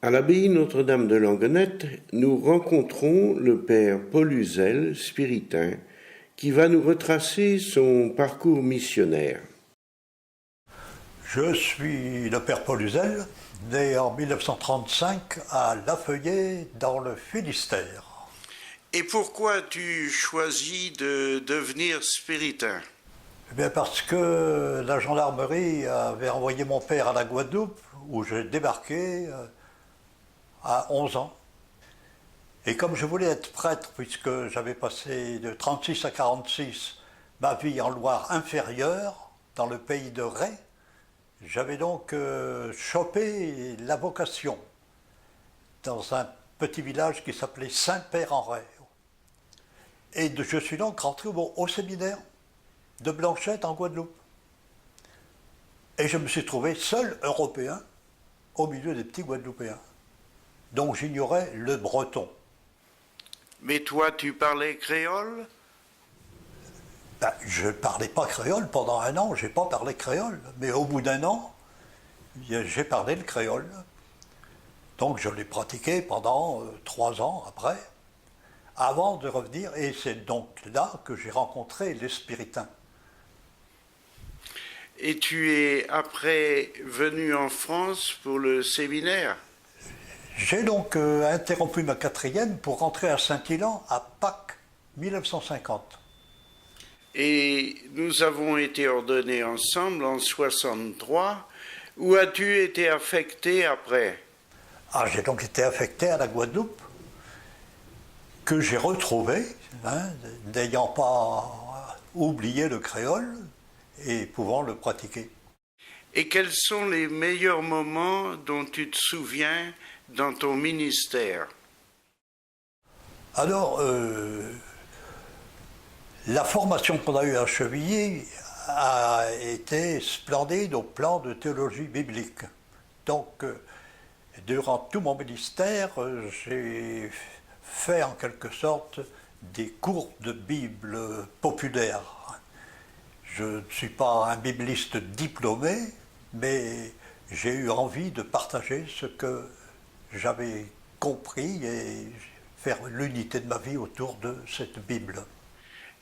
À l'abbaye Notre-Dame de Langonette, nous rencontrons le père Paul Uzel, spiritain, qui va nous retracer son parcours missionnaire. Je suis le père Paul Uzel, né en 1935 à Lafeuillé, dans le Finistère. Et pourquoi as-tu choisi de devenir spiritain? Eh bien parce que la gendarmerie avait envoyé mon père à la Guadeloupe, où j'ai débarqué à 11 ans. Et comme je voulais être prêtre, puisque j'avais passé de 36 à 46 ma vie en Loire inférieure, dans le pays de Ré, j'avais donc chopé la vocation dans un petit village qui s'appelait Saint-Père-en-Ré. Et je suis donc rentré au séminaire de Blanchette en Guadeloupe. Et je me suis trouvé seul Européen au milieu des petits Guadeloupéens, dont j'ignorais le breton. Mais toi, tu parlais créole? Je ne parlais pas créole pendant un an, je n'ai pas parlé créole. Mais au bout d'un an, j'ai parlé le créole. Donc je l'ai pratiqué pendant 3 ans après, avant de revenir. Et c'est donc là que j'ai rencontré les spiritains. Et tu es après venu en France pour le séminaire? J'ai donc interrompu ma 4e pour rentrer à Saint-Ilan à Pâques 1950. Et nous avons été ordonnés ensemble en 63. Où as-tu été affecté après? J'ai donc été affecté à la Guadeloupe, que j'ai retrouvé, n'ayant pas oublié le créole et pouvant le pratiquer. Et quels sont les meilleurs moments dont tu te souviens dans ton ministère? Alors, la formation qu'on a eue à Chevilly a été splendide au plan de théologie biblique. Donc, durant tout mon ministère, j'ai fait en quelque sorte des cours de Bible populaires. Je ne suis pas un bibliste diplômé, mais j'ai eu envie de partager ce que j'avais compris et faire l'unité de ma vie autour de cette Bible.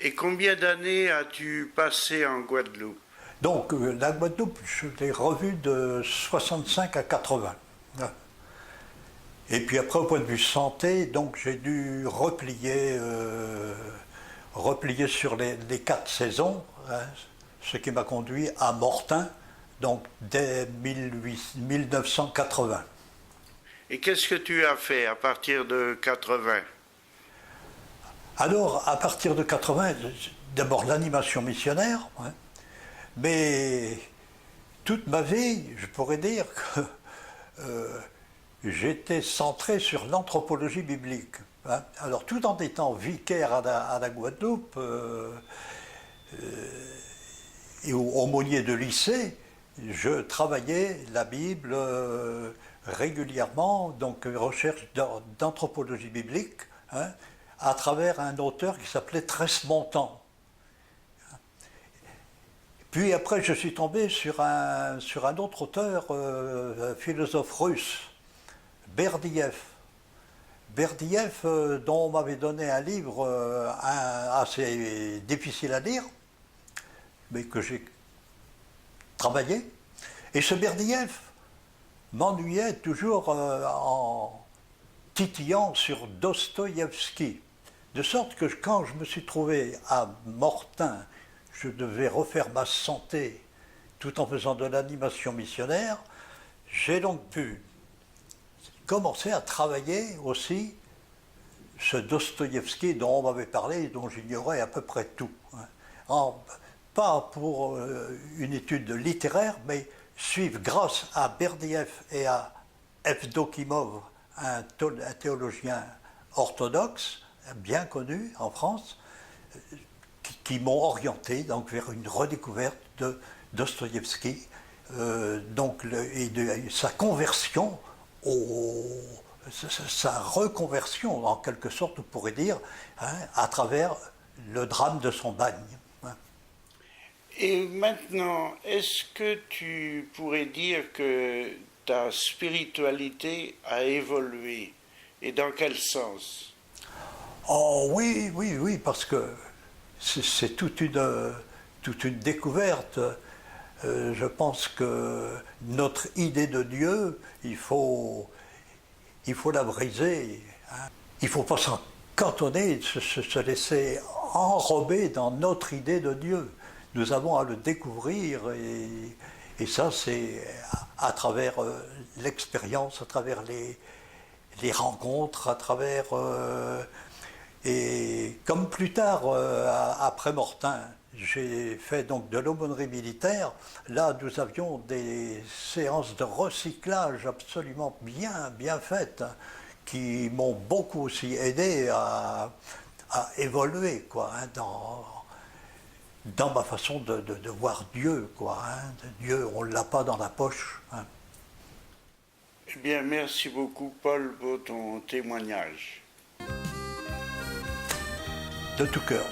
Et combien d'années as-tu passé en Guadeloupe? Donc la Guadeloupe, je l'ai revue de 65 à 80. Et puis après, au point de vue santé, donc j'ai dû replier sur les 4 saisons, ce qui m'a conduit à Mortain, donc dès 1980. Et qu'est-ce que tu as fait à partir de 80? Alors, à partir de 80, d'abord l'animation missionnaire, mais toute ma vie, je pourrais dire que j'étais centré sur l'anthropologie biblique. Alors, tout en étant vicaire à la Guadeloupe et aumônier de lycée, je travaillais la Bible régulièrement, donc recherche d'anthropologie biblique, à travers un auteur qui s'appelait Tresmontant. Puis après, je suis tombé sur un autre auteur, philosophe russe, Berdiev. Berdiev, dont on m'avait donné un livre assez difficile à lire, mais que j'ai travaillé. Et ce Berdiev m'ennuyait toujours en titillant sur Dostoïevski. De sorte que quand je me suis trouvé à Mortain, je devais refaire ma santé tout en faisant de l'animation missionnaire, j'ai donc pu commencer à travailler aussi ce Dostoïevski dont on m'avait parlé et dont j'ignorais à peu près tout. Pas pour une étude littéraire, mais suivre grâce à Berdiev et à Evdokimov, un théologien orthodoxe, bien connu en France, qui m'ont orienté donc, vers une redécouverte de Dostoïevski, et de sa conversion, sa reconversion en quelque sorte, on pourrait dire, à travers le drame de son bagne. Et maintenant, est-ce que tu pourrais dire que ta spiritualité a évolué et dans quel sens? Oh oui, oui, oui, parce que c'est toute une découverte. Je pense que notre idée de Dieu, il faut la briser. Hein. Il ne faut pas s'en cantonner, se laisser enrober dans notre idée de Dieu. Nous avons à le découvrir et ça c'est à travers l'expérience, à travers les rencontres, à travers... et comme plus tard, après Mortain, j'ai fait donc de l'aumônerie militaire. Là, nous avions des séances de recyclage absolument bien faites, hein, qui m'ont beaucoup aussi aidé à évoluer, quoi, hein, dans ma façon de voir Dieu, quoi. Hein. Dieu, on ne l'a pas dans la poche. Hein. Eh bien, merci beaucoup, Paul, pour ton témoignage. De tout cœur.